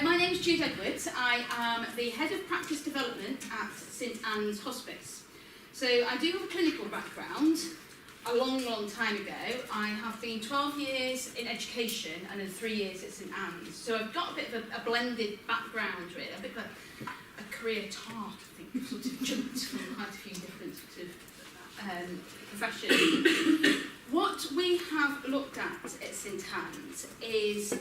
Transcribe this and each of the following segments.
My name is Jude Edwards. I am the Head of Practice Development at St Anne's Hospice. So I do have a clinical background. A long, long time ago, I have been 12 years in education and then 3 years at St Anne's. So I've got a bit of a blended background, really, a bit of a career tart, I think. I've sort of jumped from quite a few different sort of professions. What we have looked at St Anne's is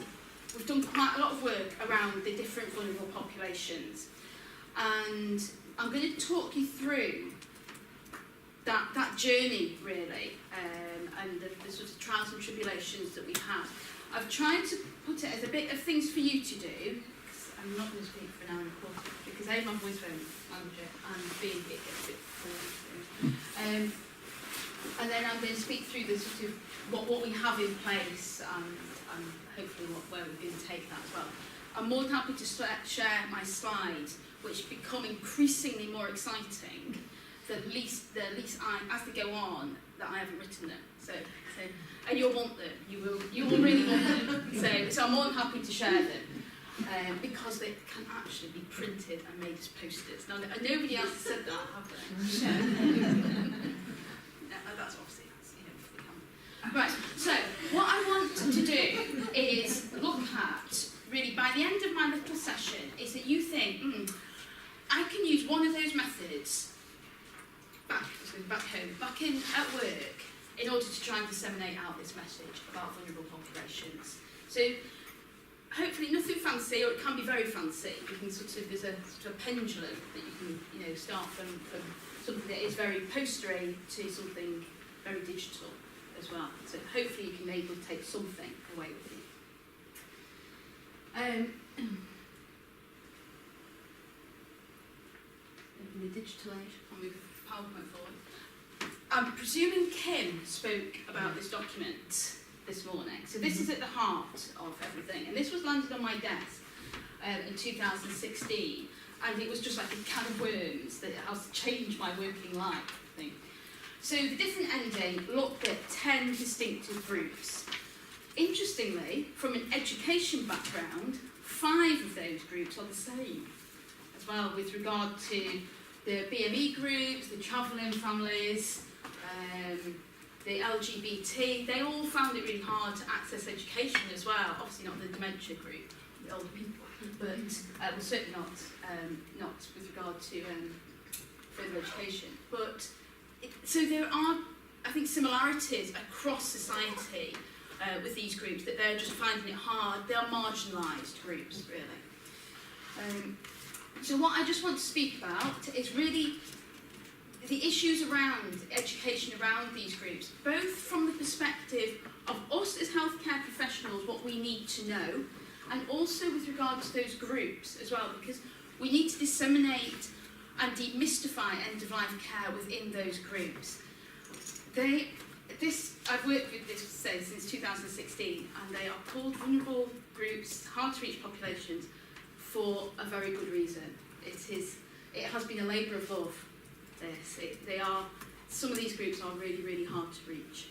we've done quite a lot of work around the different vulnerable populations. And I'm going to talk you through that journey, really, and the sort of trials and tribulations that we have. I've tried to put it as a bit of things for you to do, because I'm not going to speak for an hour and a quarter, because A, my voice won't manage it, and B, it gets a bit boring. And then I'm going to speak through the sort of what we have in place, and hopefully where we're going to take that as well. I'm more than happy to share my slides, which become increasingly more exciting the least I, as they go on, that I haven't written them. So and you'll want them. You will really want them. So I'm more than happy to share them because they can actually be printed and made as posters. Now nobody else has said that, have they? That's obviously for the camera. Right. So what I want to do is look at really by the end of my little session is that you think I can use one of those methods back home, back in at work, in order to try and disseminate out this message about vulnerable populations. So hopefully nothing fancy, or it can be very fancy. You can there's a sort of pendulum that you can start from something that is very postery to something very digital as well. So hopefully you can be able to take something away with you. In the digital age, I'll move PowerPoint forward. I'm presuming Kim spoke about this document this morning. So this is at the heart of everything. And this was landed on my desk in 2016. And it was just like a can of worms that has changed my working life, I think. So the different ending looked at 10 distinctive groups. Interestingly, from an education background, 5 of those groups are the same as well, with regard to the BME groups, the travelling families, the LGBT. They all found it really hard to access education as well. Obviously not the dementia group, the older people, but certainly not with regard to further education. But so there are, I think, similarities across society with these groups, that they're just finding it hard. They are marginalised groups, really. So what I just want to speak about is really the issues around education around these groups, both from the perspective of us as healthcare professionals, what we need to know, and also with regard to those groups as well, because we need to disseminate and demystify end-of-life care within those groups. I've worked with this since 2016, and they are called vulnerable groups, hard-to-reach populations, for a very good reason. It has been a labour of love. Some of these groups are really, really hard to reach,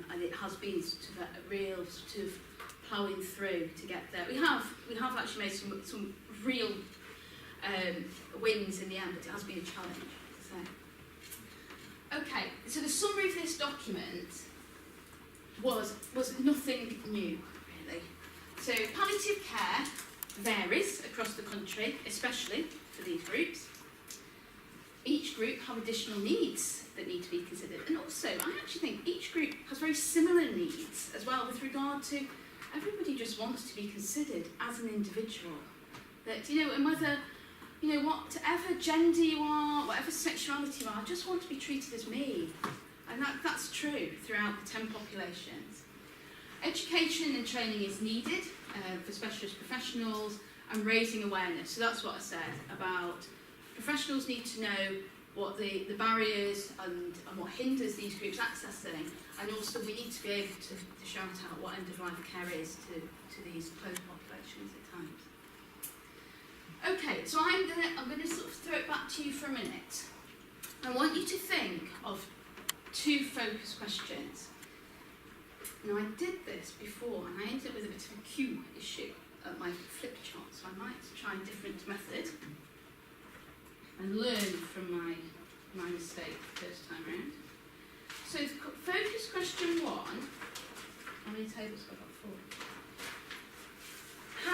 and it has been sort of a real sort of ploughing through to get there. We have actually made some real wins in the end, but it has been a challenge. Okay, so the summary of this document was nothing new, really. So palliative care varies across the country, especially for these groups. Each group have additional needs that need to be considered, and also I actually think each group has very similar needs as well, with regard to everybody just wants to be considered as an individual. That and whether whatever gender you are, whatever sexuality you are, I just want to be treated as me, and that's true throughout the 10 populations. Education and training is needed for specialist professionals and raising awareness. So that's what I said about professionals need to know what the barriers and what hinders these groups accessing, and also we need to be able to shout out what end-of-life care is to these closed populations at times. Okay, so I'm going to sort of throw it back to you for a minute. I want you to think of 2 focus questions. Now I did this before and I ended up with a bit of a Q issue at my flip chart try a different method and learn from my mistake first time round. So focus question 1. How many tables have I got? 4.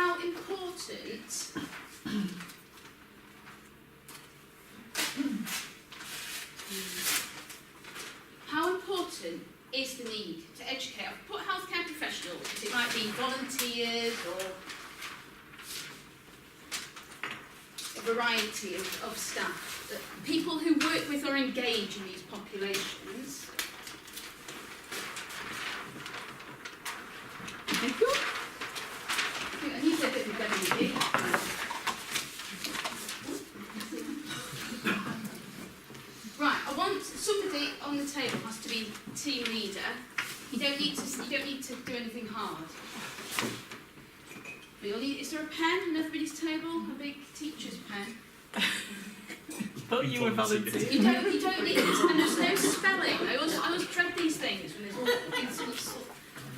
How important is the need to educate? I've put healthcare professionals, because it might be volunteers or a variety of staff, people who work with or engage in these populations. Thank you. I need a bit of a Right, I want somebody on the table has to be team leader. You don't need to do anything hard. Is there a pen on everybody's table? A big teacher's pen? Thought you were volunteering. You don't need it, and there's no spelling. I always dread these things when there's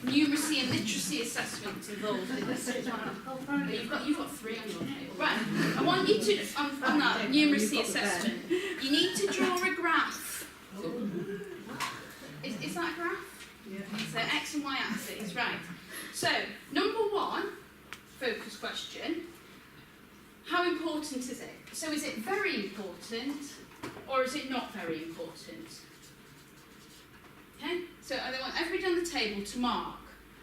numeracy and literacy assessments involved in this as well. You've got 3 on your table. Right, I want you to, on that numeracy assessment, you need to draw a graph. Is that a graph? Yeah. So X and Y axis, right. So, number 1, focus question. How important is it? So is it very important, or is it not very important? Okay, so I want everybody on the table to mark.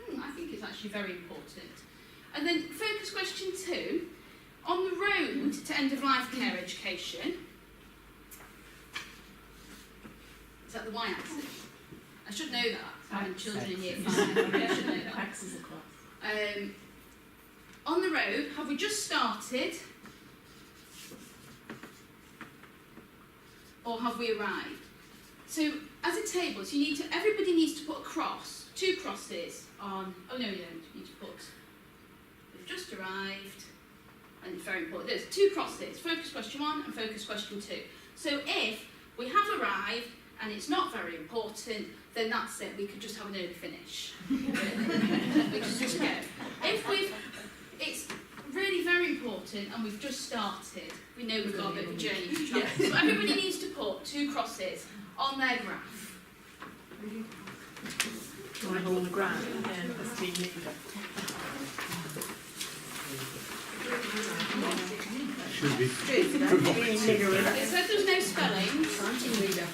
I think it's actually very important. And then focus question 2, on the road to end-of-life care education, is that the y-axis? I should know that, having children in year 5. I should know that. Axis across. On the road, have we just started? Or have we arrived? So, as a table, so everybody needs to put a cross, 2 crosses on, oh no, you don't, you need to put, we've just arrived, and it's very important, there's 2 crosses, focus question 1 and focus question 2. So if we have arrived, and it's not very important, then that's it, we could just have an early finish. We could just go. If it's really very important, and we've just started, we know we've got a bit of a journey to travel. So everybody needs to put 2 crosses on their graph. Do I hold the graph? Yeah, as team leader. Should be. It said there's no spelling. Team leader.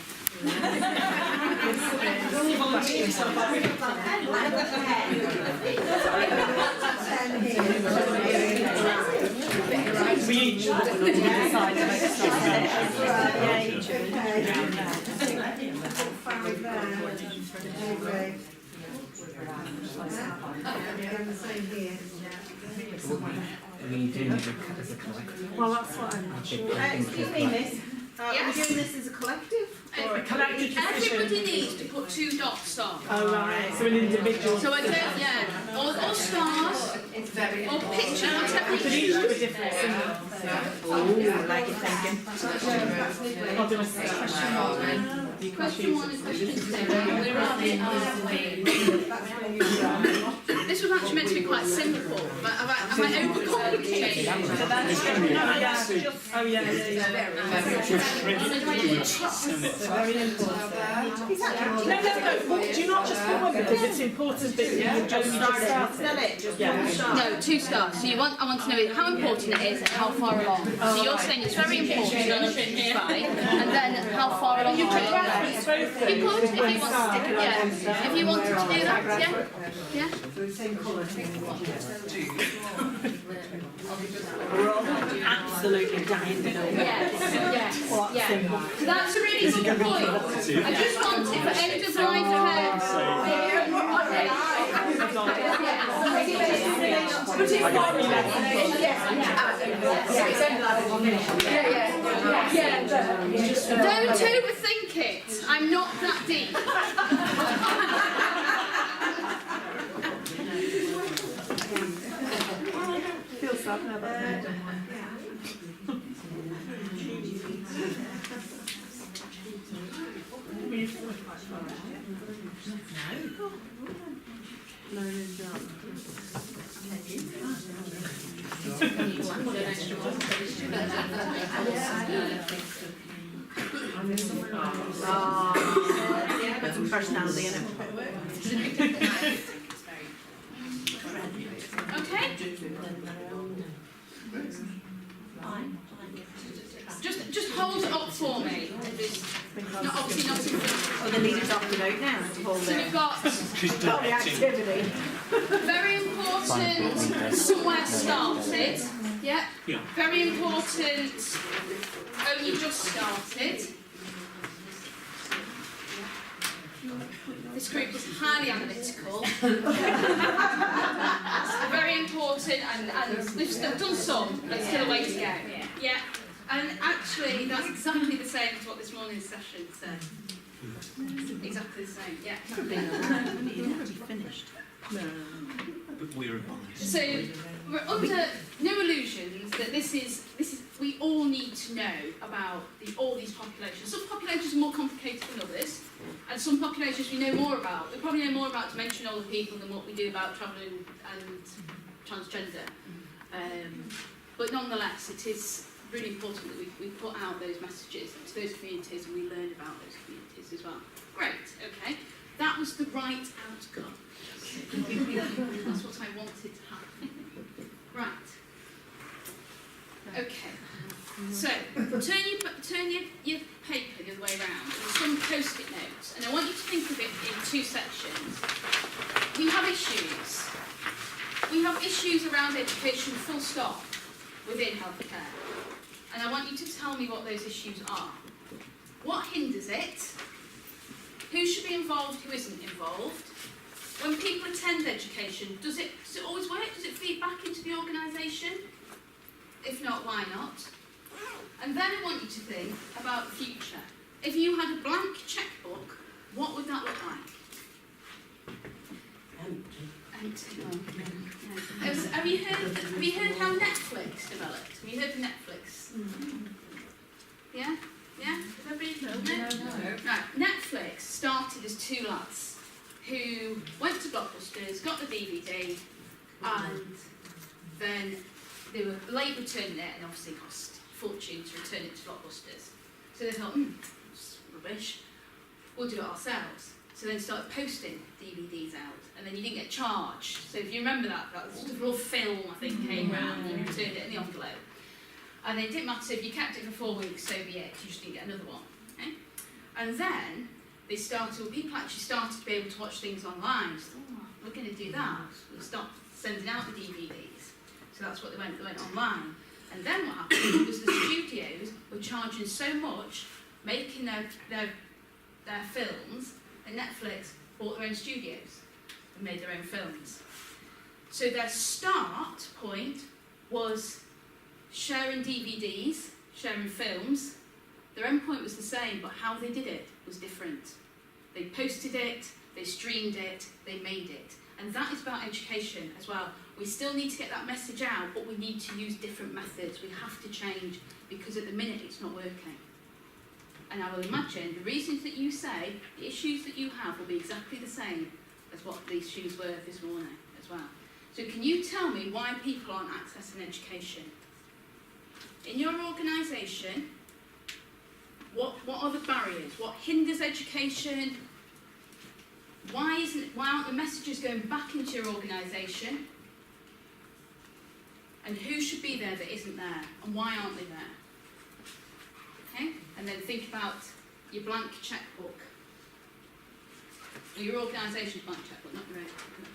We each decide to make a Well, that's what I'm not sure. Excuse me, miss. Yes? Are we doing this as a collective? Or a collective decision. Everybody needs to put 2 dots on. Oh, right. So an individual. So I don't, yeah. Or stars, It's very or picture, whatever We could each do a different symbol. Oh, I like it thinking. I'll do a question 1. Question 1 and question 2. Where are they? This was actually meant to be quite simple, but am I overcomplicating it? Oh, yeah. Very important. No. Do you not just put 1 because it's important that you just start it? Yeah. No, 2 stars. So I want to know how important it is and how far along. So you're saying it's very important, and then how far along you could. You could, if you want to stick it. Yeah. If you wanted to do that, yeah. Yeah. We're all absolutely dying to know. Yes. So that's a really good point. I just want it for end of life Don't overthink it. I'm not that deep. Feels sad now that Got some personality in it. Okay? Just hold it up for me. Not obviously not in front. Oh, the leader's opted out now to hold So we've it. got Oh, the activity. very important somewhere started. Yeah. Very important only just started. This group is highly analytical. Very important, and we've done some, but still a way to go. Yeah. And actually, that's exactly the same as what this morning's session said. Exactly the same, yeah. Finished. But we're abolished. So we're under no illusions that this is we all need to know about all these populations. Some populations are more complicated than others, and some populations we know more about. We probably know more about dementia and older people than what we do about travelling and transgender. But nonetheless, it is really important that we put out those messages to those communities and we learn about those communities as well. Great, okay. That was the right outcome. That's what I wanted to happen. Right. Okay. So, turn your paper the other way around. There's some post-it notes, and I want you to think of it in two sections. We have issues. We have issues around education, full stop, within healthcare. And I want you to tell me what those issues are. What hinders it? Who should be involved, who isn't involved? When people attend education, does it always work? Does it feed back into the organisation? If not, why not? And then I want you to think about the future. If you had a blank checkbook, what would that look like? Empty. Oh, no. Have you heard how Netflix developed? Have you heard of Netflix? Yeah? Yeah? Everybody know? No. Right. Netflix started as two lads who went to Blockbusters, got the DVD, and then they were late returning it, and obviously cost a fortune to return it to Blockbusters. So they thought, it's rubbish, we'll do it ourselves. So then started posting DVDs out, and then you didn't get charged. So if you remember that sort of raw film, I think, came round, and you returned it in the envelope. And it didn't matter if you kept it for 4 weeks, so be it, you just didn't get another one. Okay? And then people actually started to be able to watch things online. So, we're going to do that. We'll start sending out the DVDs. So that's what they went online. And then what happened was the studios were charging so much, making their films, and Netflix bought their own studios and made their own films. So their start point was sharing DVDs, sharing films. Their end point was the same, but how they did it was different. They posted it, they streamed it, they made it. And that is about education as well. We still need to get that message out, but we need to use different methods. We have to change, because at the minute it's not working. And I will imagine the reasons that you say, the issues that you have will be exactly the same as what these issues were this morning as well. So can you tell me why people aren't accessing education? In your organisation, what are the barriers? What hinders education? Why aren't the messages going back into your organisation? And who should be there that isn't there? And why aren't they there? Okay? And then think about your blank checkbook. Or your organisation's blank checkbook, not your own.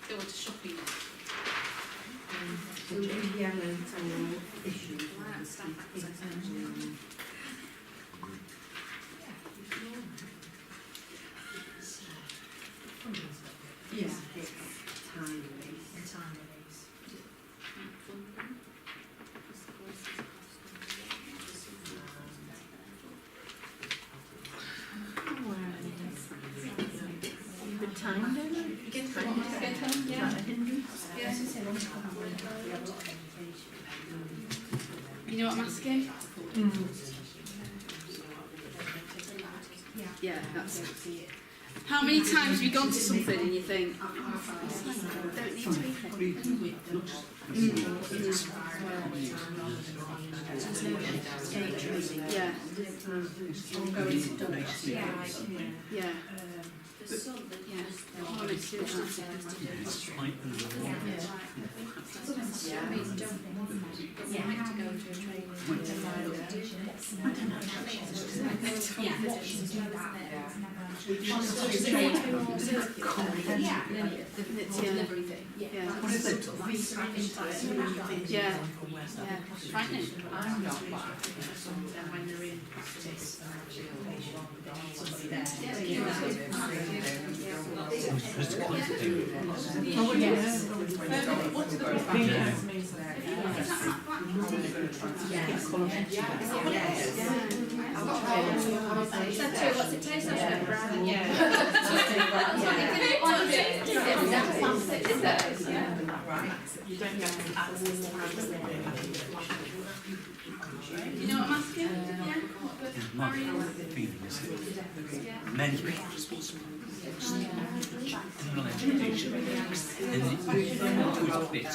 Go on to shopping. Yeah, it's time based. Good time, don't you? Good time, yeah. Yeah. You know what I'm asking? Yeah, that's it. How many times have you gone to something and you think, don't need to be here? Yeah. Yeah. Yeah. Frightening. When they're in practice, What's it taste like? You know what I'm asking? Yeah. My feeling is that many people are responsible. General education, and it would fit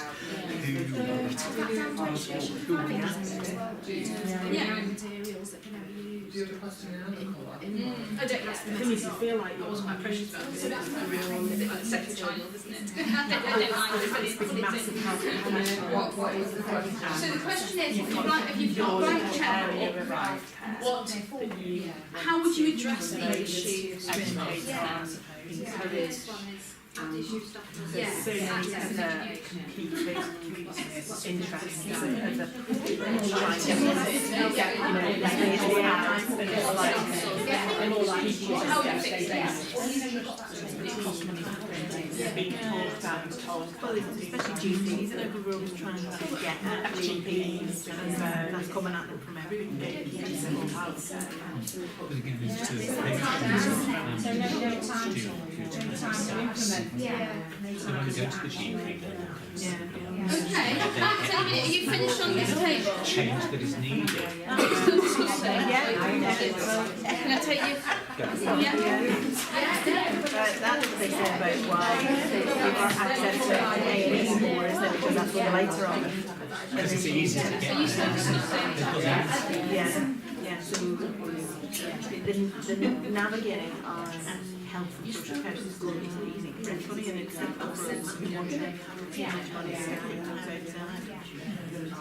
materials that can ever use. Do you have a question in another I don't The thing is, you feel like I was quite precious about it. So that's a real like the second child, isn't it? What is the question? So the question is, if you've got a blank checkbook, how would you address these issues? there's so many other competing interests of being talked about, especially GPs and overall trying to get at GPs and that's coming at them from everything. but again, it's to so when we go to the GP, Okay, are you finished on this table? change that is needed. Still discussing? Can I take you? That's what they said about why people are access to A&E more, isn't it? Because that's what later on. Because it's easy to get Are you still discussing? Yeah, so the navigating our health and social care system is easy for everybody and it's simple for us who want to too much money spending times outside.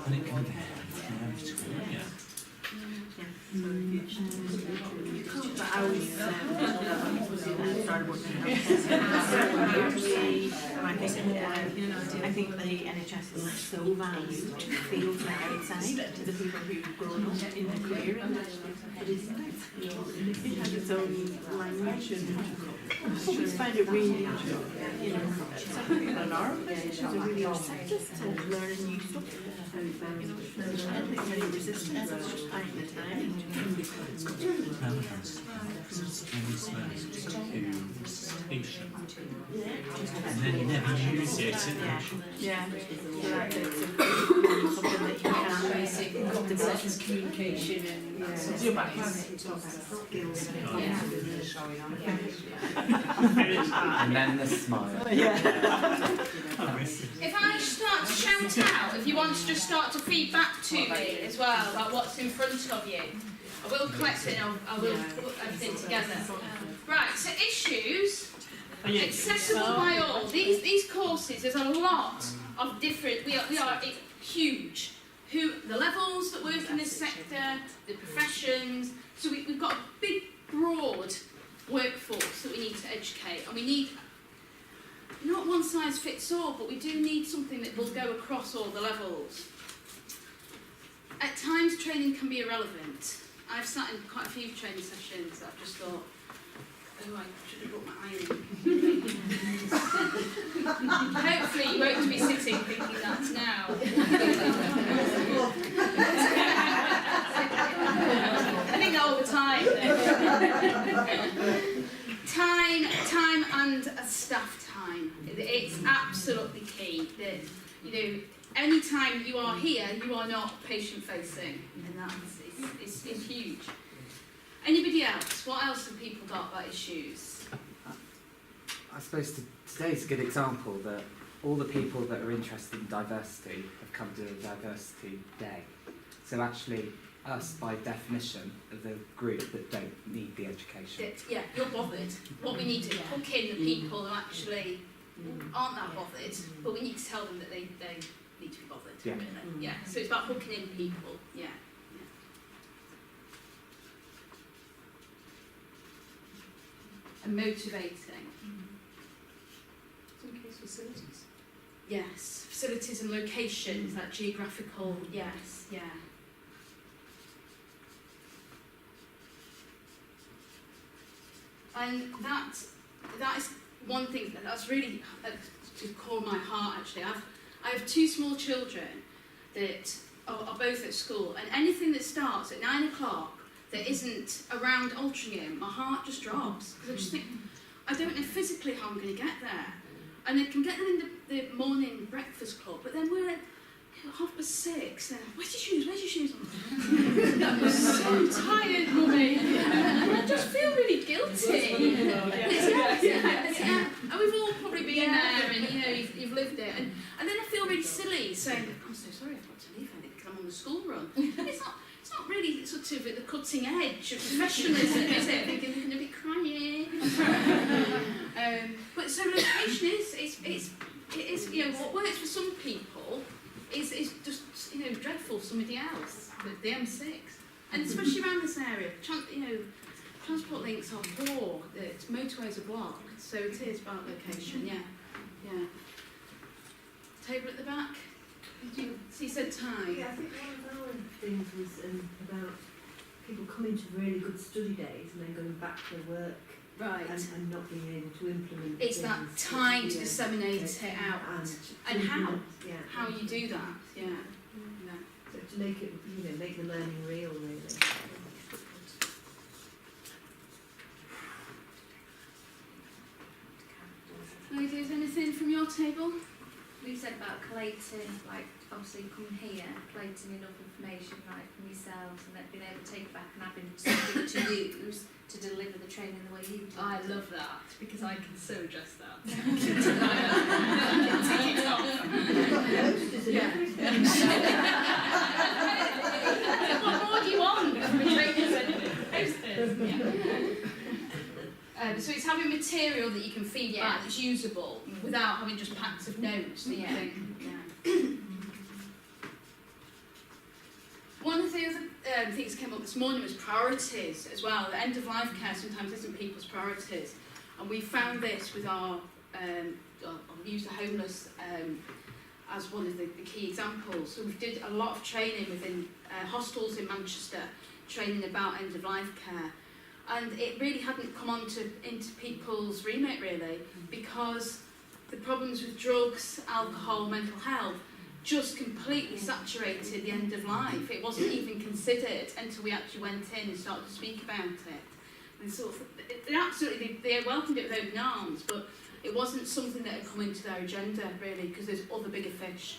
and it can yeah. But I always started working in health and I think the NHS is so valued, it feels like outside to the people who've grown up in the career industry. It isn't. It has its own language and I always find it really, some people in our organisations are really receptive to learning new stuff. There's not really resistance, it's just finding the time. Relevance patient, and then you never use it. Yeah. Something that you can Basic competences, communication and your background. skills. And then the smile. if I start to shout out, if you want to just start to feed back to me as well about what's in front of you, I will collect it and I will put everything together. Right, so issues, accessible by all. These courses, there's a lot of different, we are it's huge. The levels that work in this sector, the professions, so we've got a big, broad workforce that we need to educate, and we need not one size fits all, but we do need something that will go across all the levels. At times training can be irrelevant. I've sat in quite a few training sessions that I've just thought, oh, I should have brought my iron. Hopefully you won't be sitting thinking that now. I think that all the time. Time and staff time. It's absolutely key that, any time you are here, you are not patient facing, and it's huge. Anybody else? What else have people got about issues? I suppose today's a good example that all the people that are interested in diversity have come to a diversity day. So actually, us, by definition, are the group that don't need the education. Yeah, you're bothered. What we need to hook in the people who actually aren't that bothered, but we need to tell them that they need to be bothered. Yeah. Really. Yeah. So it's about hooking in people. Yeah. And motivating. Some case facilities. Yes, facilities and locations, that geographical. Yes, yeah. And that is one thing that's really to core my heart. Actually, I have two small children that are both at school, and anything that starts at 9 o'clock that isn't around Altrincham, my heart just drops, because I just think I don't know physically how I'm going to get there. And I can get them in the morning breakfast club, but then we're at 6:30. Where's your shoes? Where's your shoes on? I'm so tired, Mummy. And I just feel really guilty. Yeah. And we've all probably been there, and you've lived it. And then I feel really silly saying, I'm so sorry I've got to leave because I'm on the school run. It's not really sort of at the cutting edge of professionalism, is it? Thinking they're going to be crying. But so location is what works for some people is just dreadful for somebody else. The M6, and especially around this area, transport links are poor. The motorways are blocked, so it is about location. Yeah. Table at the back. So you said time. Yeah, I think one of our things was about people coming to really good study days and then going back to work Right. and not being able to implement It's that things time to disseminate it out. And how you do that. Yeah. So to make it, make the learning real, really. Ladies, anything from your table? We said about collating, like obviously you come here, collating enough information right from yourselves and then being able to take it back and having something to use to deliver the training the way you do. I love that because I can so address that. What more do you want from a training? So it's having material that you can feed back that's usable without having just packs of notes that you think. One of the other things that came up this morning was priorities as well. The end of life care sometimes isn't people's priorities, and we found this with our I'll use the homeless as one of the key examples. So we did a lot of training within hostels in Manchester, training about end of life care. And it really hadn't come into people's remit really, because the problems with drugs, alcohol, mental health just completely saturated the end of life. It wasn't even considered until we actually went in and started to speak about it. And sort of, they welcomed it with open arms, but it wasn't something that had come into their agenda really, because there's other bigger fish.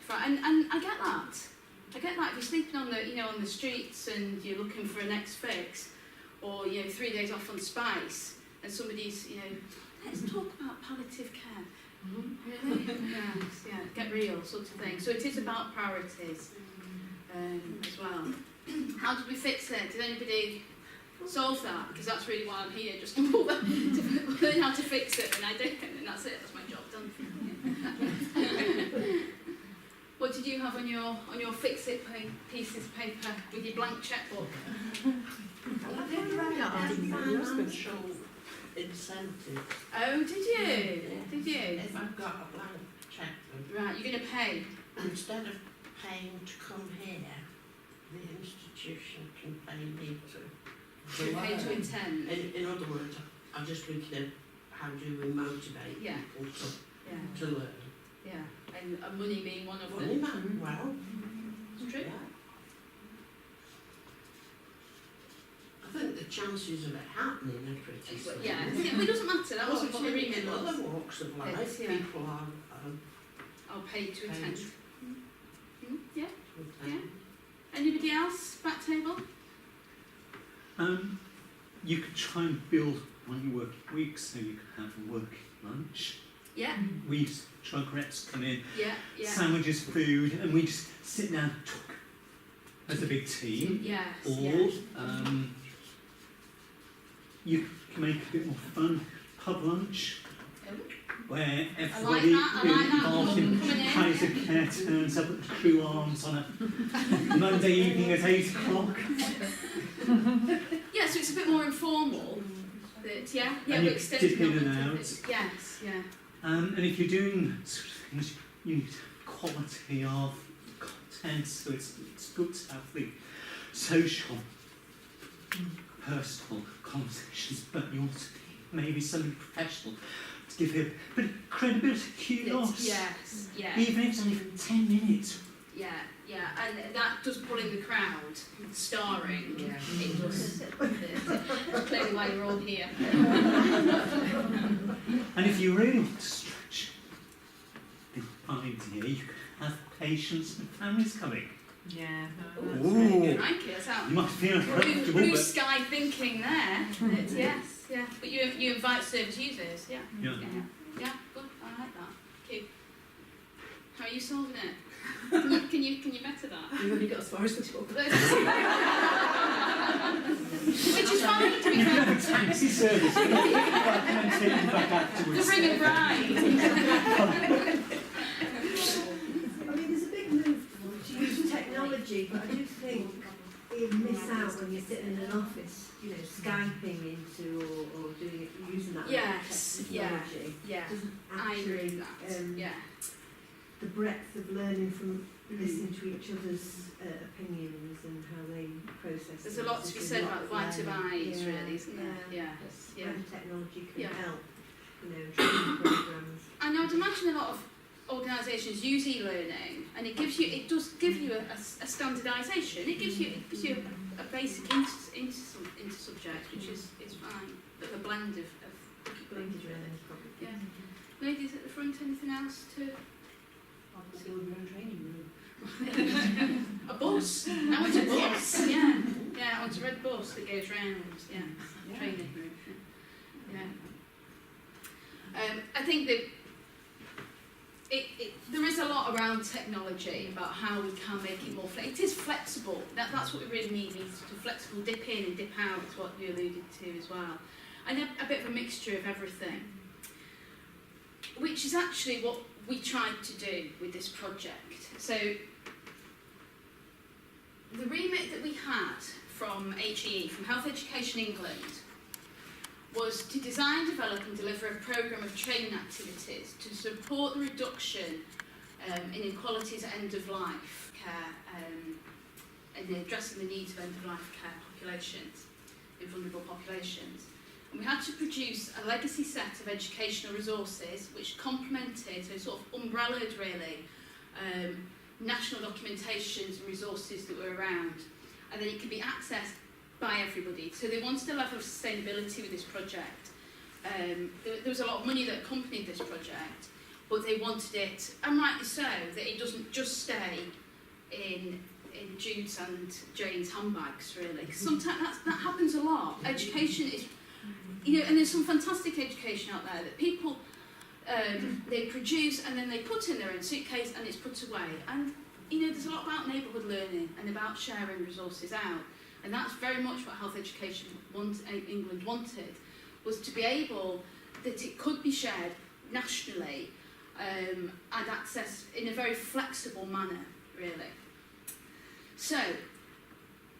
And I get that. If you're sleeping on the streets and you're looking for a next fix, or 3 days off on spice, and somebody's let's talk about palliative care. Really? Yeah, get real sort of thing. So it is about priorities as well. How did we fix it? Did anybody solve that? Because that's really why I'm here, just to learn how to fix it, and I did, and that's it. That's my job done. What did you have on your fix it pieces of paper with your blank checkbook? I did write financial incentive. Oh, did you? Did you? If I've got a blank cheque, Right, you're going to pay. instead of paying to come here, the institution can pay me to Pay to learn. attend. In other words, I'm just thinking of how do we motivate Yeah. people Yeah, to learn. yeah. And money being one of Money them. man, well, It's true. yeah. I think the chances of it happening are pretty slim. Yeah, it doesn't matter. That wasn't what the remit In was. other walks of life, It's, yeah. people are I'll pay to paid attend. Yeah. to Yeah. Anybody else? Back table? You could try and build on your working week, so you could have a working lunch, Yeah, We drug reps come in, yeah, yeah. sandwiches, food, and we just sit down and talk as a big team. Yes, Or yes. You can make it a bit more fun, pub lunch, where I like everybody that, I like that. involved in Coming in. Kaiser Care turns up at the True Arms on a Monday evening at 8 o'clock. Yeah, so it's a bit more informal. But yeah, And we you extend dip the in and knowledge of out. it. Yes, yeah. And if you're doing sort of things, you need quality of content, so it's good to have the social, personal conversations, but you also need maybe something professional to give you a bit of credibility, kudos. Yes, yeah. Even if it's only for 10 minutes. Yeah, yeah, and that does pull in the crowd, starring. Yeah. It does. That's clearly why you're all here. And if you really want to stretch the idea, you can have patients and families coming. Yeah. Ooh. Crikey, that's out. You might feel uncomfortable, Blue but sky thinking there. But yes, yeah. But you invite service users, yeah. yeah. Yeah, good. I like that. Cute. How are you solving it? Can you better that? We've only got as far as the talk. Which is fine, to be fair. Taxi service, you know, and then take them back afterwards. The ring and bride. I mean, there's a big move to use technology, but I do think you miss out when you're sitting in an office, you know, Skyping into or doing it, using that Yes, yeah, technology. yeah. Doesn't I agree actually, with that. Yeah. the breadth of learning from listening to each other's opinions and how they process There's a lot to be said about the white of eyes, really, isn't there? Yeah. Yeah. Where technology can Yeah. help, you know, training programs. And I would imagine a lot of organisations use e-learning, and it does give you a standardisation. It gives you a basic into subject, which is fine, but a blend of Blended learning, probably. Yeah. Ladies at the front, anything else to? A bus. I want a bus. Yeah. Yeah, I want a red bus that goes round. Yeah. Training room. Yeah. I think that there is a lot around technology about how we can make it more flexible. It is flexible. That's what we really need. We need to flexible dip in and dip out, is what you alluded to as well. And a bit of a mixture of everything, which is actually what we tried to do with this project. So the remit that we had from HEE, from Health Education England, was to design, develop and deliver a programme of training activities to support the reduction in inequalities at end-of-life care and addressing the needs of end-of-life care populations, in vulnerable populations. And we had to produce a legacy set of educational resources which complemented, so sort of umbrellaed really, national documentations and resources that were around, and then it could be accessed by everybody. So they wanted a level of sustainability with this project. There was a lot of money that accompanied this project, but they wanted it, and rightly so, that it doesn't just stay in Jude's and Jane's handbags, really. Because sometimes that happens a lot. Education is, you know, and there's some fantastic education out there that people they produce and then they put in their own suitcase and it's put away. And you know, there's a lot about neighbourhood learning and about sharing resources out. And that's very much what Health Education England wanted, was to be able, that it could be shared nationally and accessed in a very flexible manner, really. So,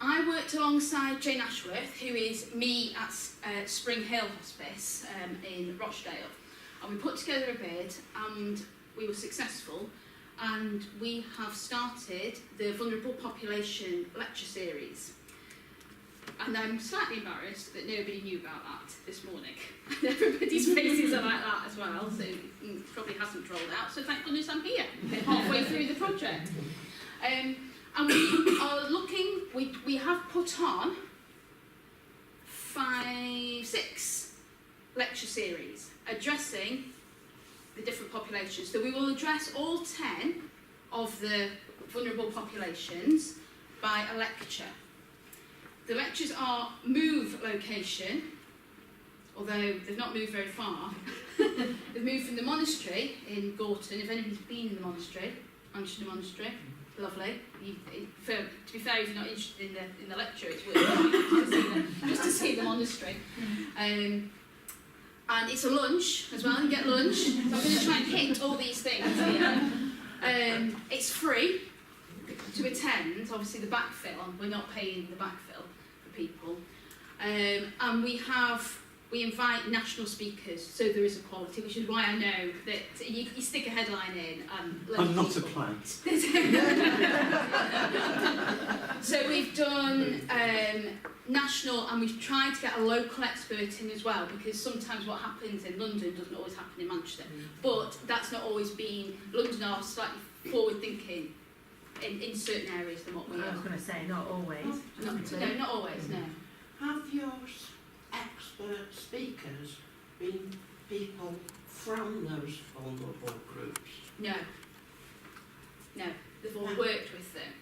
I worked alongside Jane Ashworth, who is me at Spring Hill Hospice in Rochdale, and we put together a bid and we were successful, and we have started the Vulnerable Population lecture series. And I'm slightly embarrassed that nobody knew about that this morning. Everybody's faces are like that as well, so it probably hasn't rolled out, so thank goodness I'm here, halfway through the project. And we are looking, we have put on 6 lecture series addressing the different populations. So we will address all 10 of the vulnerable populations by a lecture. The lectures are move location, although they've not moved very far. They've moved from the monastery in Gorton. If anybody's been in the monastery, Manchester Monastery, lovely. To be fair, if you're not interested in the lecture, it's worth it just to see the monastery. And it's a lunch as well, you get lunch. So I'm going to try and hit all these things here. It's free to attend, obviously the backfill, we're not paying the backfill for people. And we invite national speakers, so there is equality, which is why I know that you stick a headline in and I'm not a plant. So we've done national, and we've tried to get a local expert in as well, because sometimes what happens in London doesn't always happen in Manchester. But that's not always been, London are slightly forward thinking in certain areas than what we I are. was going to say, not always. Not always, no. Have your expert speakers been people from those vulnerable groups? No. No, they've all worked with them.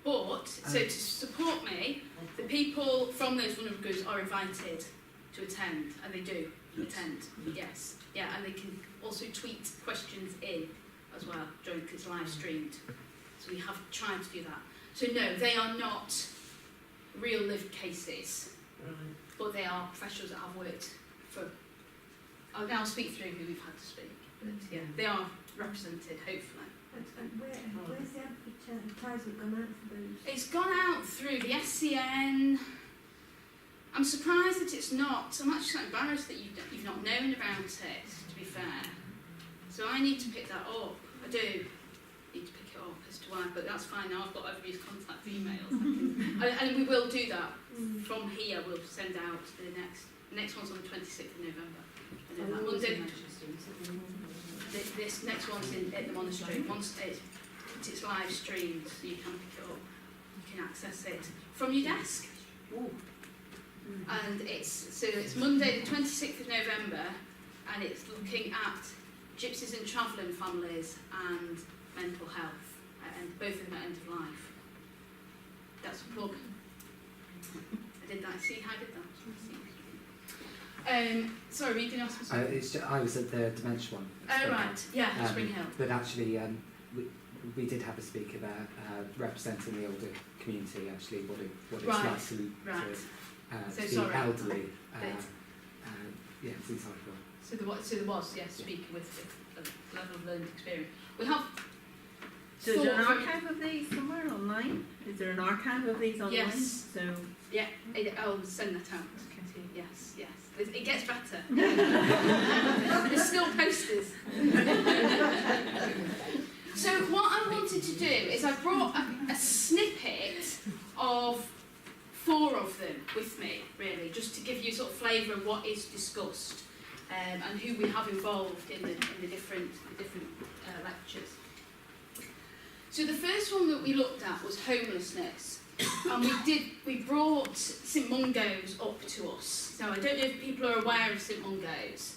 But, so to support me, the people from those vulnerable groups are invited to attend, and they do attend, yes. Yeah, and they can also tweet questions in as well, during because it's live streamed. So we have tried to do that. So no, they are not real lived cases, Right. but they are professionals that have worked for... I'll now speak through who we've had to speak, but yeah, they are represented, hopefully. And where's the advertisement gone out for those? It's gone out through the SCN. I'm surprised that it's not. I'm actually quite embarrassed that you've not known about it, to be fair. So I need to pick that up. I do need to pick it up as to why, but that's fine now. I've got everybody's contact emails. And we will do that. From here, we'll send out the next one's on the 26th of November. And then that one's in this next one's at the monastery. Once it's live streamed, so you can pick it up. You can access it from your desk. Ooh. And it's Monday the 26th of November, and it's looking at gypsies and travelling families and mental health, and both of them at end of life. That's a plug. I did that. See how I did that? Sorry, were you going to ask me something? I was at the dementia one. Oh, right. Yeah, Spring Hill. But actually, we did have a speaker there representing the older community, actually, what it's Right. like to So be sorry. elderly. But- Yeah, it's insightful. So there was, yes, speaker with a level of learned experience. We have. So is there an thought from- archive of these somewhere online? Is there an archive of these online? Yes. So, Yeah, I'll send that out. okay. Yes, yes. It gets better. There's still posters. So what I wanted to do is I brought a snippet of 4 of them with me, really, just to give you sort of flavour of what is discussed and who we have involved in the different lectures. So the first one that we looked at was homelessness. And we brought St Mungo's up to us. So I don't know if people are aware of St Mungo's.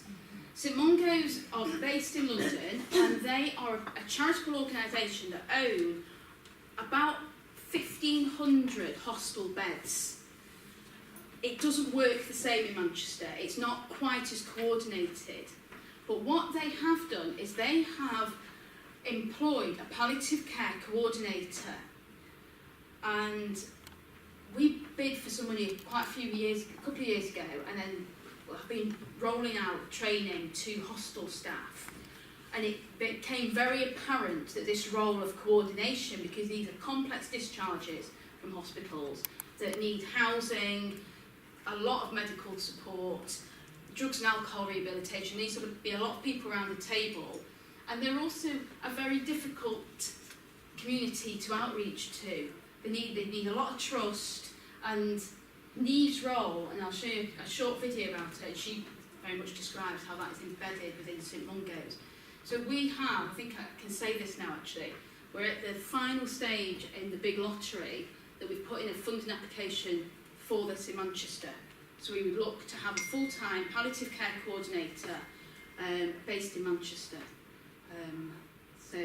St Mungo's are based in London, and they are a charitable organisation that own about 1,500 hostel beds. It doesn't work the same in Manchester. It's not quite as coordinated. But what they have done is they have employed a palliative care coordinator. And we bid for some money a couple of years ago, and then have been rolling out training to hostel staff. And it became very apparent that this role of coordination, because these are complex discharges from hospitals that need housing, a lot of medical support, drugs and alcohol rehabilitation, needs to be a lot of people around the table. And they're also a very difficult community to outreach to. They need a lot of trust, and Neve's role, and I'll show you a short video about it, and she very much describes how that is embedded within St Mungo's. So we have, I think I can say this now actually, we're at the final stage in the big lottery that we've put in a funding application for this in Manchester. So we would look to have a full-time palliative care coordinator based in Manchester. So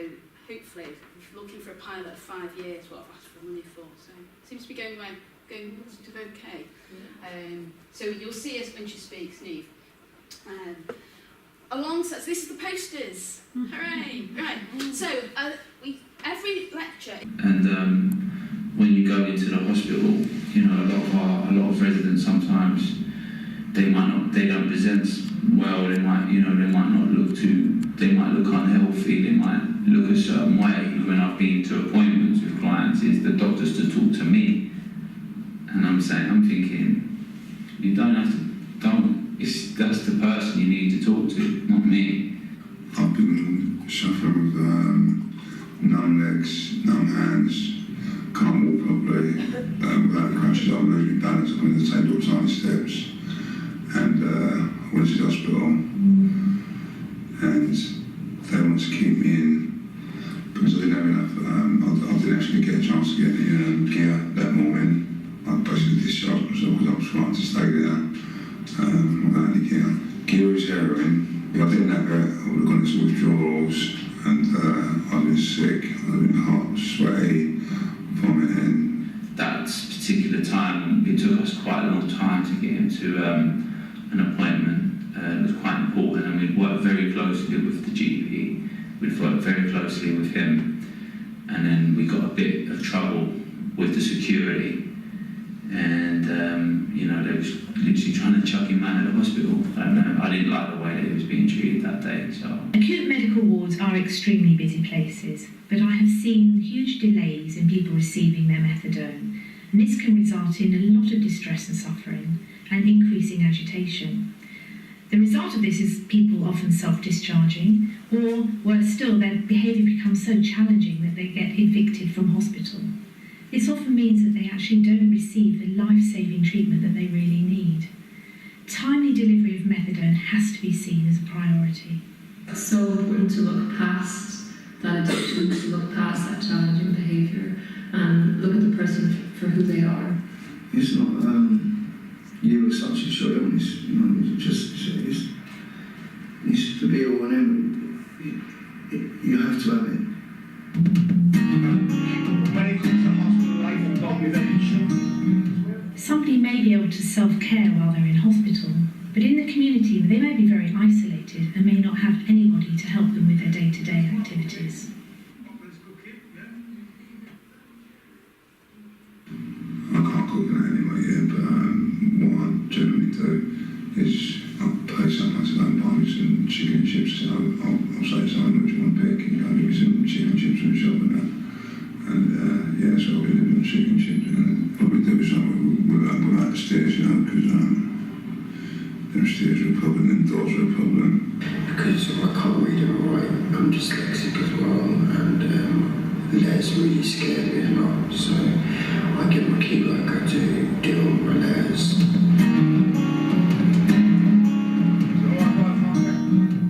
hopefully, we're looking for a pilot of 5 years, what I've asked for money for. So it seems to be going going to okay. So you'll see us when she speaks, Neve. Alongside, so this is the posters. Hooray! Right. So every lecture. And when you go into the hospital, you know, a lot of residents sometimes they don't present well. They might not look they might look unhealthy. They might look a certain way. When I've been to appointments with clients, is the doctors to talk to me, and I'm thinking, you don't have to. That's the person you need to talk to, not me. I've been suffering with numb legs, numb hands, can't walk properly, without crutches. I'm losing balance. I'm in the table of tiny steps, and I went to the hospital, and they wanted to keep me in because I didn't have enough. I didn't actually get a chance to get any gear that morning. I basically discharged myself because I was trying to stay there. Without any gear. Gear is heroin. If I didn't have it, I would have gone into withdrawals, and I'd been sick, I'd been hot, sweaty, vomiting. That particular time, it took us quite a long time to get into an appointment. It was quite important, and we'd worked very closely with the GP. We'd worked very closely with him, and then we got a bit of trouble with the security. And they was literally trying to chuck him out of the hospital. I didn't like the way that he was being treated that day. So acute medical wards are extremely busy places, but I have seen huge delays in people receiving their methadone, and this can result in a lot of distress and suffering and increasing agitation. The result of this is people often self-discharging, or worse still, their behaviour becomes so challenging that they get evicted from hospital. This often means that they actually don't receive the life-saving treatment that they really need. Timely delivery of methadone has to be seen as a priority. It's so important to look past that addiction, to look past that challenging behaviour and look at the person for who they are. It's not you with such a short illness, it's the be all and end. You have to have it. When it comes to hospital life and documentation. Somebody may be able to self-care while they're in hospital, but in the community they may be very isolated and may not have anybody to help them with their day-to-day activities. I can't cook that anyway, but what I generally do is I'll pay someone to go and buy me some chicken and chips. I'll say to someone, what do you want to pick? And I'll give me some chicken and chips from the shop and that. And so I'll be living on chicken and chips. And probably do something without the stairs, because them stairs are a problem, them doors are a problem. Because I can't read and write, I'm dyslexic as well, and letters really scare me a lot, so I get my key worker to do all my letters.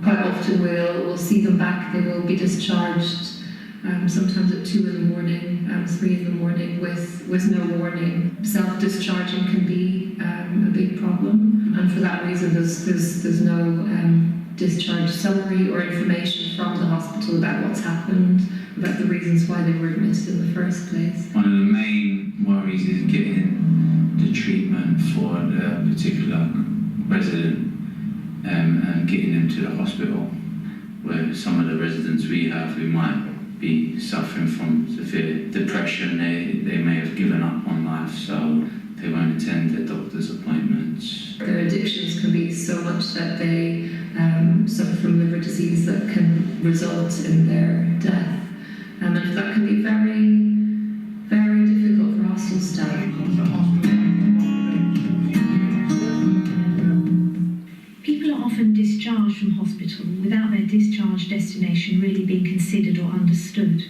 Quite often we'll see them back, they will be discharged sometimes at 2 in the morning, 3 in the morning with no warning. Self-discharging can be a big problem, and for that reason there's no discharge summary or information from the hospital about what's happened, about the reasons why they were admitted in the first place. one of the main worries is getting the treatment for the particular resident and getting them to the hospital, where some of the residents we have who might be suffering from severe depression, they may have given up on life, so they won't attend their doctor's appointments. Their addictions can be so much that they suffer from liver disease that can result in their death. And that can be very, very difficult for hospital staff. People are often discharged from hospital without their discharge destination really being considered or understood.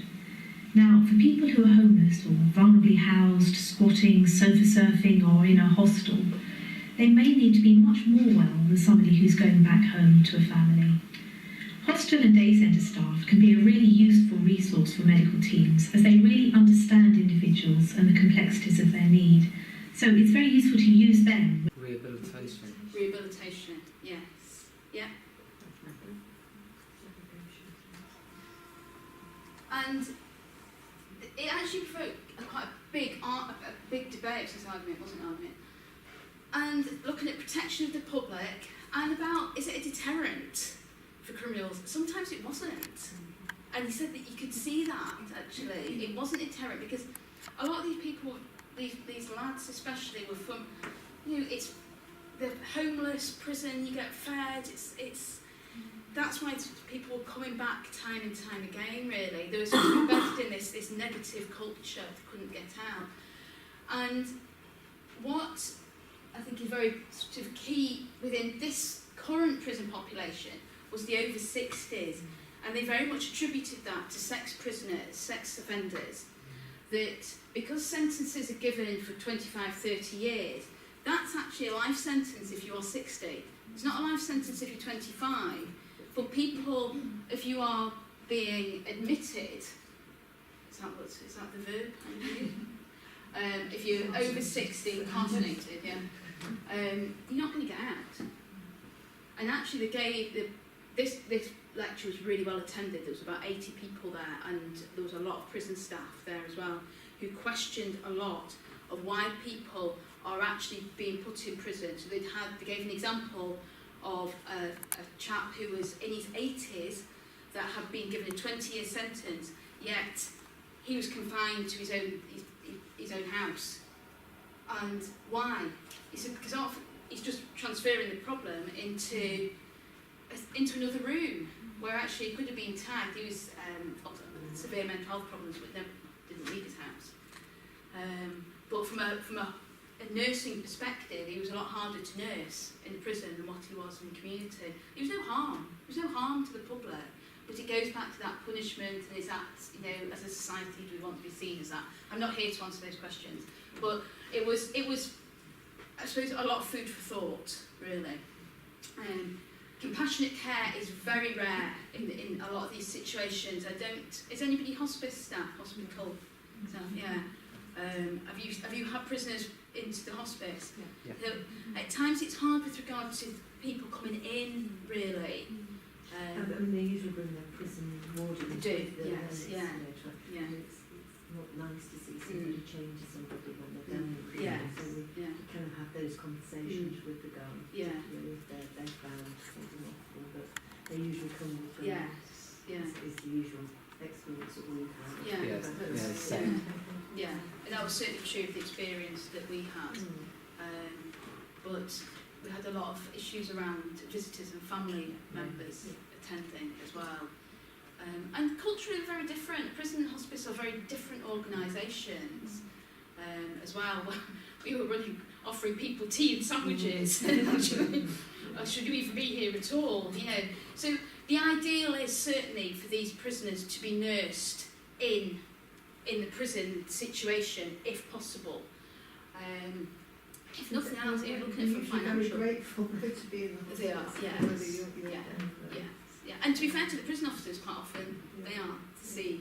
Now, for people who are homeless or vulnerably housed, squatting, sofa surfing or in a hostel, they may need to be much more well than somebody who's going back home to a family. Hostel and day centre staff can be a really useful resource for medical teams as they really understand individuals and the complexities of their need. So it's very useful to use them. Rehabilitation. Rehabilitation, yes. Yeah. And it actually provoked quite a big a big debate, it was an argument, wasn't an argument, and looking at protection of the public and about, is it a deterrent for criminals? Sometimes it wasn't. And he said that you could see that, actually. It wasn't a deterrent because a lot of these people, these lads especially, were from, you know, it's the homeless prison, you get fed, that's why people were coming back time and time again, really. They were sort of embedded in this negative culture they couldn't get out. And what I think is very sort of key within this current prison population was the over 60s. And they very much attributed that to sex prisoners, sex offenders, that because sentences are given for 25, 30 years, that's actually a life sentence if you are 60. It's not a life sentence if you're 25. For people, if you are being admitted, is that the verb? If you're over 60, incarcerated, you're not going to get out. And actually, this lecture was really well attended. There was about 80 people there, and there was a lot of prison staff there as well, who questioned a lot of why people are actually being put in prison. So they gave an example of a chap who was in his 80s that had been given a 20-year sentence, yet he was confined to his own house. And why? He said because often he's just transferring the problem into another room where actually he could have been tagged. He was got severe mental health problems, but didn't leave his house. But from a nursing perspective, he was a lot harder to nurse in the prison than what he was in the community. There was no harm. There was no harm to the public. But it goes back to that punishment, and is that, you know, as a society, do we want to be seen as that? I'm not here to answer those questions. But it was, I suppose, a lot of food for thought, really. Compassionate care is very rare in a lot of these situations. Is anybody hospice staff, hospital staff? Yeah. Have you had prisoners into the hospice? Yeah. So, at times it's hard with regard to people coming in, really. I mean, they usually bring their prison warden. They do, with them, yes, and yeah. it's not nice to see somebody change to somebody when they're down in prison. Yes, So we kind of have those conversations with the guards. Yeah. If they're found something awful, but they usually come with them. Yes, yeah. It's the usual experience that we've had. Yeah, and that was certainly true of the experience that we had. But we had a lot of issues around visitors and family members attending as well. And culturally very different. Prison and hospice are very different organisations as well. We were offering people tea and sandwiches. Should you even be here at all? You know, so the ideal is certainly for these prisoners to be nursed in the prison situation, if possible. If nothing else, you're looking at it from financial. Very grateful to be in the hospital. They are, yeah. And to be fair to the prison officers, quite often they are to see.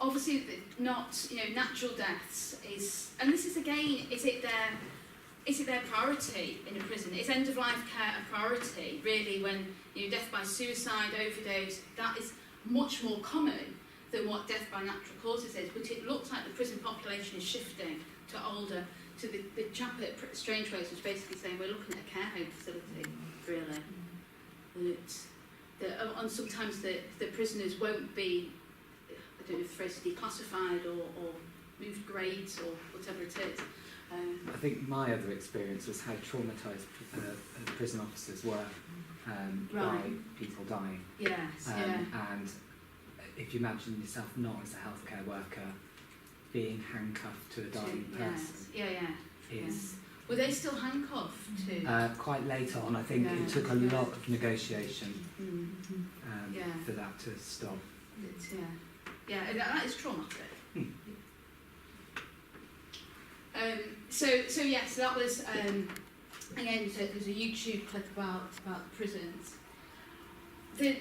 Obviously, not, you know, natural deaths is, and this is again, is it their priority in a prison? Is end of life care a priority? Really, when, you know, death by suicide, overdose, that is much more common than what death by natural causes is. But it looks like the prison population is shifting to older. To the chap at Strangeways was basically saying we're looking at a care home facility, really. And sometimes the prisoners won't be, I don't know if the phrase is declassified or moved grades or whatever it is. I think my other experience was how traumatised prison officers were by people dying. Yes, And if you imagine yourself not as a healthcare worker being handcuffed to a dying person, were they still handcuffed too? Quite late on, I think it took a lot of negotiation for that to stop. That is traumatic. So yes, that was again. So there's a YouTube clip about prisons. The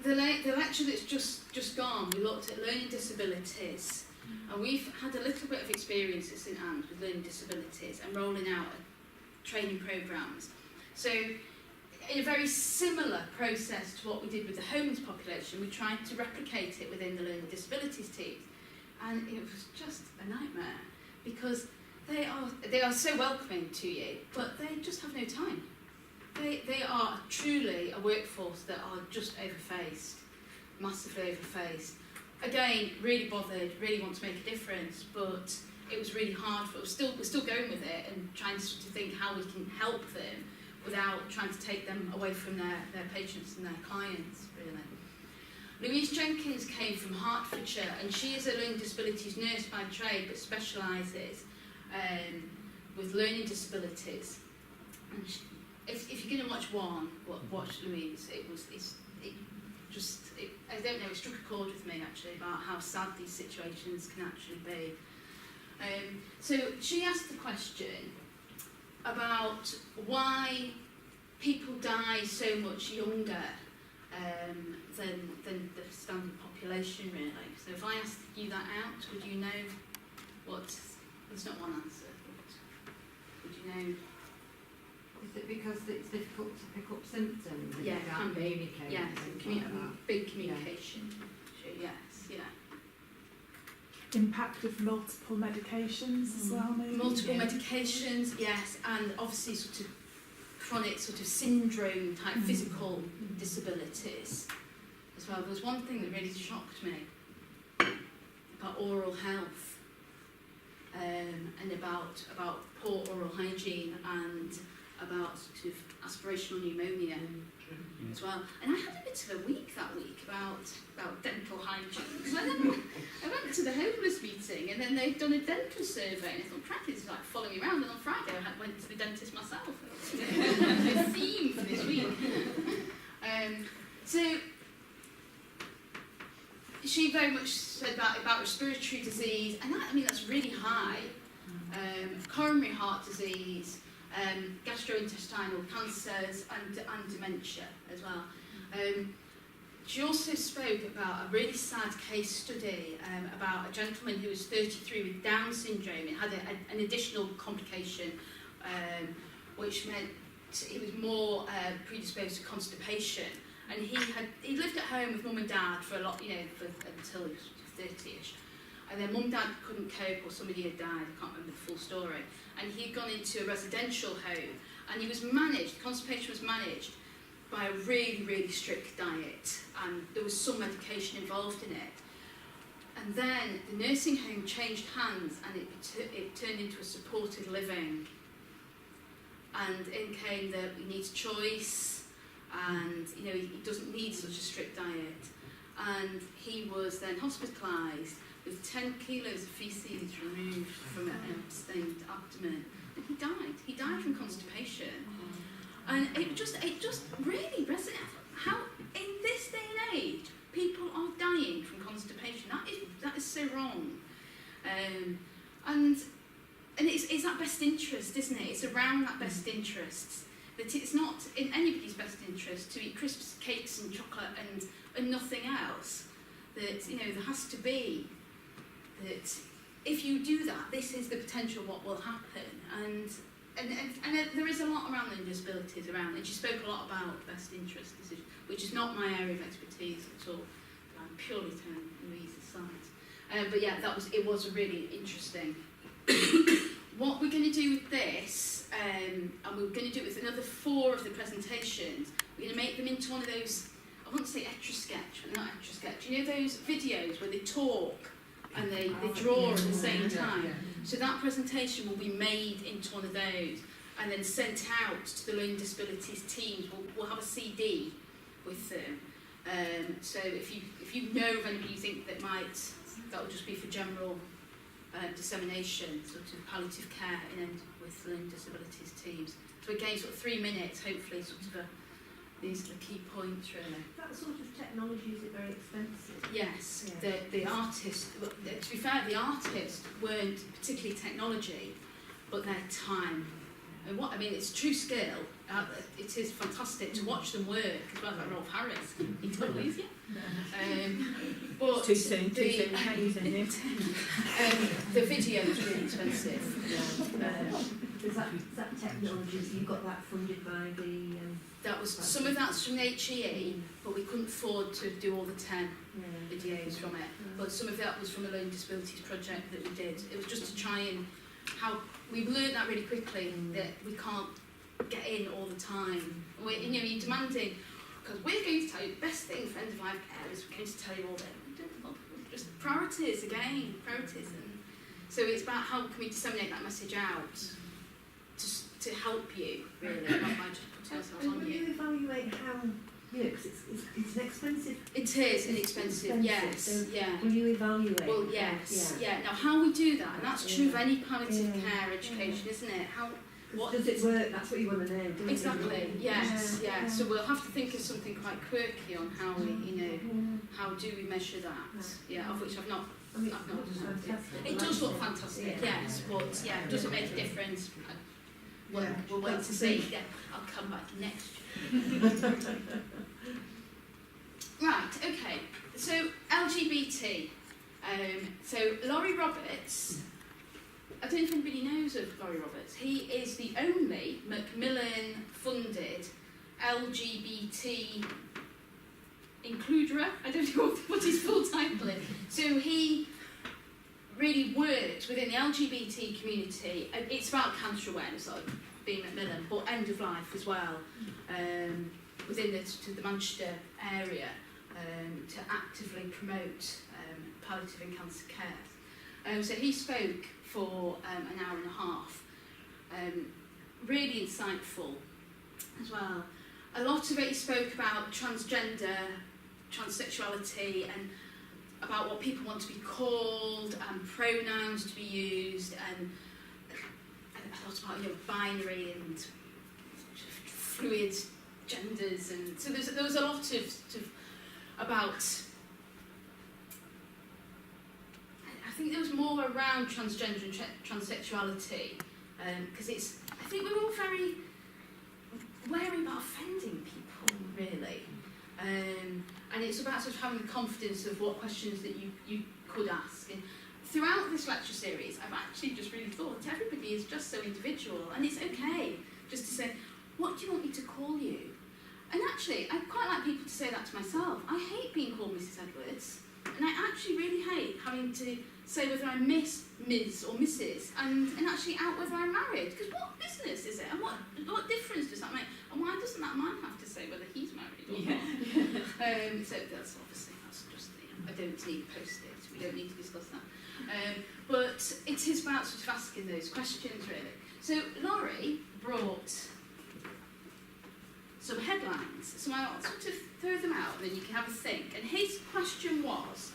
lecture that's just gone, we looked at learning disabilities, and we've had a little bit of experience at St Anne's with learning disabilities and rolling out training programmes. So in a very similar process to what we did with the homeless population, we tried to replicate it within the learning disabilities team. and it was just a nightmare because they are so welcoming to you, but they just have no time. They are truly a workforce that are just overfaced, massively overfaced. Again, really bothered, really want to make a difference, but it was really hard. We're still going with it and trying to sort of think how we can help them without trying to take them away from their patients and their clients, really. Louise Jenkins came from Hertfordshire, and she is a learning disabilities nurse by trade, but specialises with learning disabilities. And if you're going to watch one, watch Louise. I don't know, it struck a chord with me actually about how sad these situations can actually be. So she asked the question about why people die so much younger than the standard population, really. So if I asked you that out, would you know what? There's not one answer, but would you know? Is it because it's difficult to pick up symptoms? Yeah, it can be. Communicate. Yes, Like that. big communication issue. Yes, yeah. Impact of multiple medications as well, maybe? Multiple medications, yes, and obviously sort of chronic sort of syndrome type physical disabilities as well. There was one thing that really shocked me about oral health and about poor oral hygiene and about sort of aspirational pneumonia as well. And I had a bit of a week that week about dental hygiene. So I went to the homeless meeting, and then they'd done a dental survey, and I thought, crap, it's like following me around. And on Friday I went to the dentist myself. The theme for this week. So she very much said that about respiratory disease, and that's really high. Coronary heart disease, gastrointestinal cancers, and dementia as well. She also spoke about a really sad case study about a gentleman who was 33 with Down syndrome. It had an additional complication, which meant he was more predisposed to constipation. And he lived at home with mum and dad for a lot, until he was 30ish. And then mum and dad couldn't cope, or somebody had died. I can't remember the full story. And he'd gone into a residential home, and he was managed. Constipation was managed by a really, really strict diet, and there was some medication involved in it. And then the nursing home changed hands, and it turned into a supported living. And in came that he needs choice, and he doesn't need such a strict diet. And he was then hospitalised with 10 kilos of faeces removed from an stained abdomen. And he died. He died from constipation. And it just really resonated. How, in this day and age, people are dying from constipation. That is so wrong. And it's that best interest, isn't it? It's around that best interest. That it's not in anybody's best interest to eat crisps, cakes and chocolate and nothing else. That, there has to be that if you do that, this is the potential what will happen. And there is a lot around learning disabilities around, and she spoke a lot about best interest decisions, which is not my area of expertise at all. I'm purely turning Louise's side. But yeah, it was a really interesting. What we're going to do with this, and we're going to do it with another 4 of the presentations, we're going to make them into one of those, I won't say etch-a-sketch, but not etch-a-sketch. Those videos where they talk and they draw at the same time? So that presentation will be made into one of those and then sent out to the learning disabilities teams. We'll have a CD with them. So if you know of anybody you think that will just be for general dissemination, sort of palliative care with learning disabilities teams. So again, sort of 3 minutes, hopefully, these are the key points, really. That sort of technology, is it very expensive? Yes, Yeah. the artist, to be fair, the artists weren't particularly technology, but their time. And it's true skill. It is fantastic to watch them work as well, like Rolf Harris. He totally is, yeah. But Too soon. Can't use any. the video is really expensive. Is that technology? So you got that funded by the? That was some of that's from HEE, but we couldn't afford to do all the 10 videos from it. But some of that was from a learning disabilities project that we did. It was just to try and we've learned that really quickly, that we can't get in all the time. You're demanding, because we're going to tell you the best thing for end-of-life care is we're going to tell you all that. Just priorities again, priorities. And so it's about how can we disseminate that message out to help you, really, not by just putting ourselves on Will you. you evaluate how, because it's an expensive... It is inexpensive, yes. So yeah. will you evaluate? Well, yes, yeah. Now, how we do that, and that's true of any palliative care education, isn't it? What does it work? That's what you want to know, don't exactly, you? yes, yeah. So we'll have to think of something quite quirky on how we, how do we measure that? Yeah, of which I've not. It does look fantastic, yes, but yeah, does it make a difference? We'll wait to see. Yeah, I'll come back next year. Right, okay. So LGBT. So Laurie Roberts. I don't know if anybody knows of Laurie Roberts. He is the only Macmillan-funded LGBT includerer. I don't know what his full title is. So he really works within the LGBT community. It's about cancer awareness, like being Macmillan, but end of life as well, within the Manchester area, to actively promote palliative and cancer care. So he spoke for an hour and a half, really insightful as well. A lot of it he spoke about transgender, transsexuality, and about what people want to be called, and pronouns to be used, and a lot about binary and fluid genders, and so there was a lot of about. I think there was more around transgender and transsexuality, because I think we're all very wary about offending people, really. And it's about sort of having the confidence of what questions that you could ask. And throughout this lecture series, I've actually just really thought everybody is just so individual, and it's okay just to say, what do you want me to call you? And actually, I quite like people to say that to myself. I hate being called Mrs. Edwards, and I actually really hate having to say whether I'm Miss, Ms or Mrs, and actually out whether I'm married, because what business is it, and what difference does that make, and why doesn't that man have to say whether he's married or not? So that's obviously, that's just, I don't need to post it, we don't need to discuss that. But it is about sort of asking those questions, really. So Laurie brought some headlines, so I'll sort of throw them out and then you can have a think. And his question was,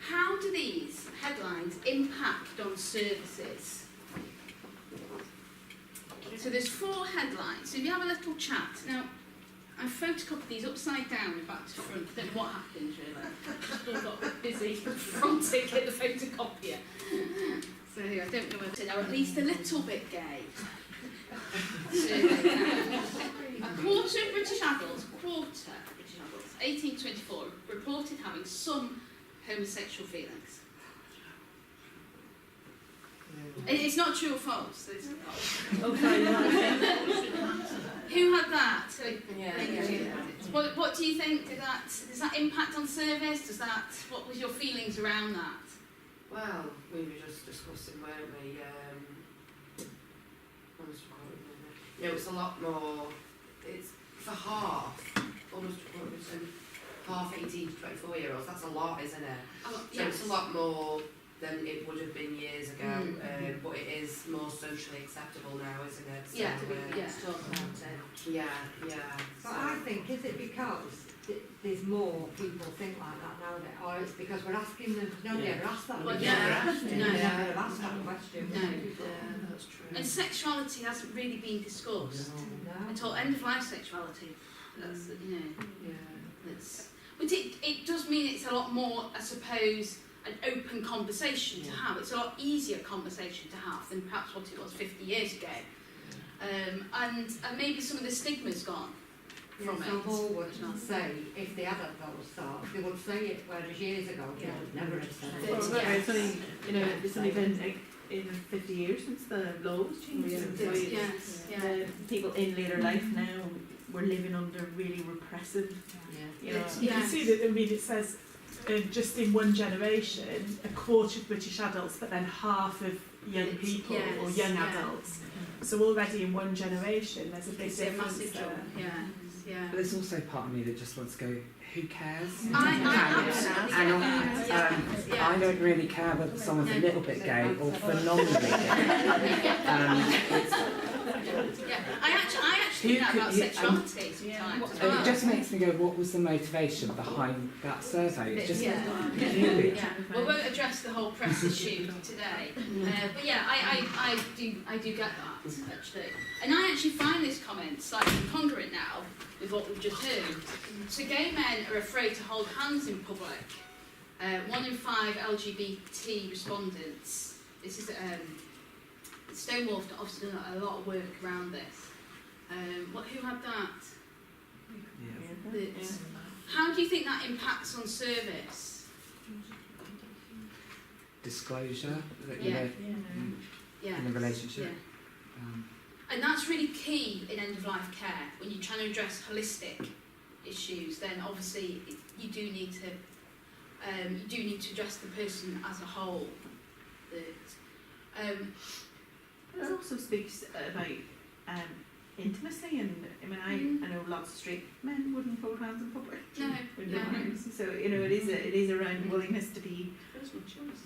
how do these headlines impact on services? So there's 4 headlines, so if you have a little chat. Now, I photocopied these upside down and back to front. I don't know what happened, really. Just all got busy fronting at the photocopier. So I don't know whether to know, at least a little bit gay. So, a quarter of British adults, 1824, reported having some homosexual feelings. It's not true or false. It's Who had that? What do you think? Does that impact on service? What was your feelings around that? Well, we were just discussing, weren't we? It's a lot more. It's for half, almost half 18 to 24-year-olds. That's a lot, isn't it? So it's a lot more than it would have been years ago, but it is more socially acceptable now, isn't it? So, to talk about it. Yeah. But I think, is it because there's more people think like that nowadays, or it's because we're asking them? Nobody ever asked that. Well, never asked that question. No. That's true. And sexuality hasn't really been discussed until end-of-life sexuality. That's but it does mean it's a lot more, I suppose, an open conversation to have. It's a lot easier conversation to have than perhaps what it was 50 years ago. And maybe some of the stigma's gone from it. Some more would say, if they had those thoughts, they would say it, whereas years ago they would never have said it. Well, it's only, it's only been in 50 years since the law was changed. Yes. People in later life now we're living under really repressive, you know. You can see that, I mean, it says just in one generation, a quarter of British adults, but then half of young people or young adults. So already in one generation, there's a big difference there. But there's also part of me that just wants to go, who cares? I don't really care whether someone's a little bit gay or phenomenally gay. I actually think that about sexuality sometimes as well. It just makes me go, what was the motivation behind that survey? It's just really. We won't address the whole press issue today, but yeah, I do get that actually, and I actually find this comment slightly incongruent now with what we've just heard. So gay men are afraid to hold hands in public. 1 in 5 LGBT respondents. This is Stonewall's obviously done a lot of work around this. Who had that? How do you think that impacts on service? Disclosure in a relationship. And that's really key in end-of-life care. When you're trying to address holistic issues, then obviously you do need to address the person as a whole. It also speaks about intimacy, and I mean, I know lots of straight men wouldn't hold hands in public. With their wives. So you know, it is around willingness to be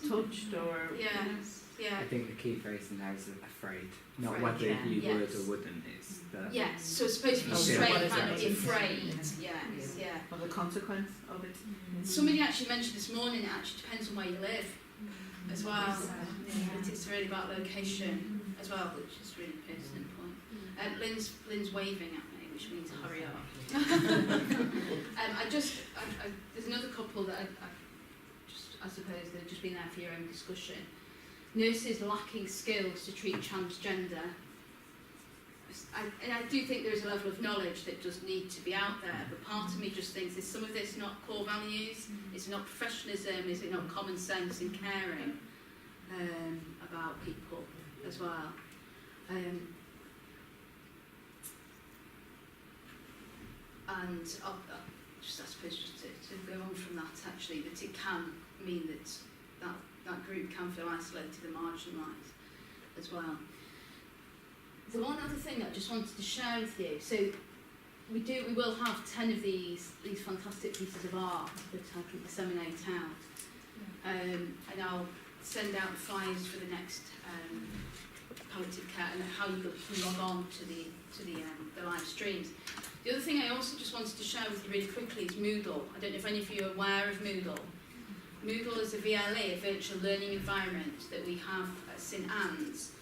touched or. I think the key phrase in there is afraid, not whether you would or wouldn't. It's the so it's supposed to be straight, kind of afraid. Of the consequence of it. Somebody actually mentioned this morning it actually depends on where you live as well. It's really about location as well, which is really a pertinent point. Lynn's waving at me, which means hurry up. There's another couple that I suppose they've just been there for your own discussion. Nurses lacking skills to treat transgender. And I do think there is a level of knowledge that does need to be out there, but part of me just thinks, is some of this not core values? Is it not professionalism? Is it not common sense in caring about people as well? And I suppose just to go on from that, actually, that it can mean that group can feel isolated and marginalised as well. The one other thing that I just wanted to share with you, so we will have 10 of these fantastic pieces of art that I can disseminate out, and I'll send out flyers for the next palliative care and how you can log on to the live streams. The other thing I also just wanted to share with you really quickly is Moodle. I don't know if any of you are aware of Moodle. Moodle is a VLE, a virtual learning environment that we have at St Anne's.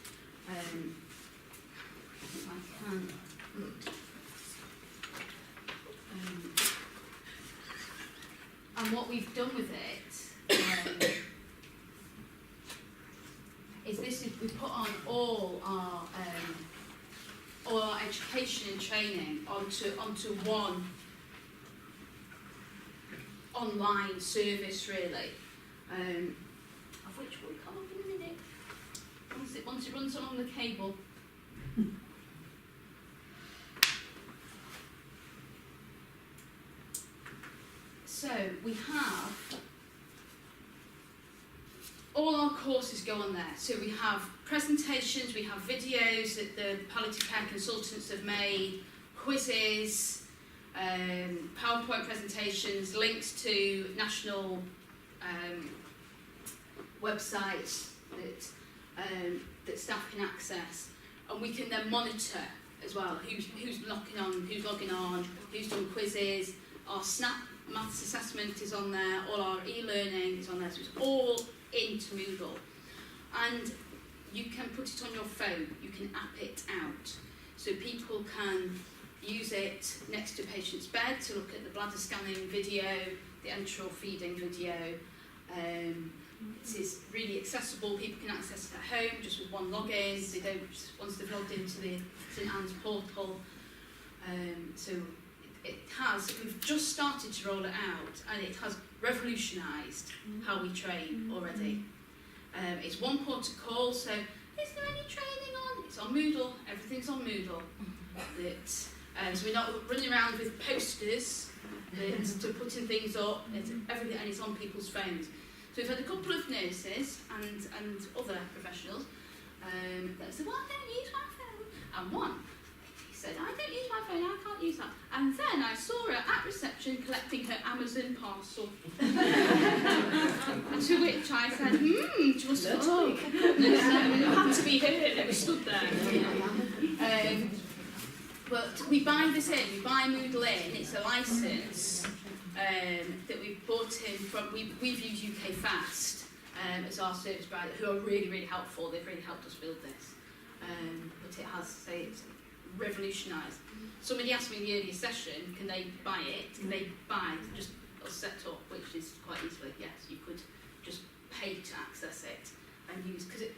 If I can. And what we've done with it is we put on all our education and training onto one online service, really, of which will come up in a minute once it runs along the cable. So we have all our courses go on there. So we have presentations, we have videos that the palliative care consultants have made, quizzes, PowerPoint presentations, links to national websites that staff can access, and we can then monitor as well who's logging on, who's done quizzes. Our SNAP maths assessment is on there, all our e-learning is on there, so it's all into Moodle. And you can put it on your phone, you can app it out, so people can use it next to a patient's bed to look at the bladder scanning video, the enteral feeding video. It is really accessible, people can access it at home just with one login, they don't, once they've logged into the St Anne's portal. So it has, we've just started to roll it out, and it has revolutionised how we train already. It's one port of call, so is there any training on? It's on Moodle, everything's on Moodle. So we're not running around with posters to putting things up, everything, and it's on people's phones. So we've had a couple of nurses and other professionals that said, well, I don't use my phone. And one, he said, I don't use my phone, I can't use that. And then I saw her at reception collecting her Amazon parcel. To which I said, just talk. It had to be her that was stood there. But we buy this in, we buy Moodle in, it's a licence that we've bought in from, we've used UK Fast as our service provider, who are really, really helpful. They've really helped us build this. But it has, say, it's revolutionised. Somebody asked me in the earlier session, can they buy it? Can they buy just a set up, which is quite easily, yes, you could just pay to access it and use, because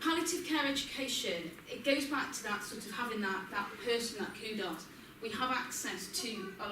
palliative care education, it goes back to that sort of having that person, that kudos. We have access to a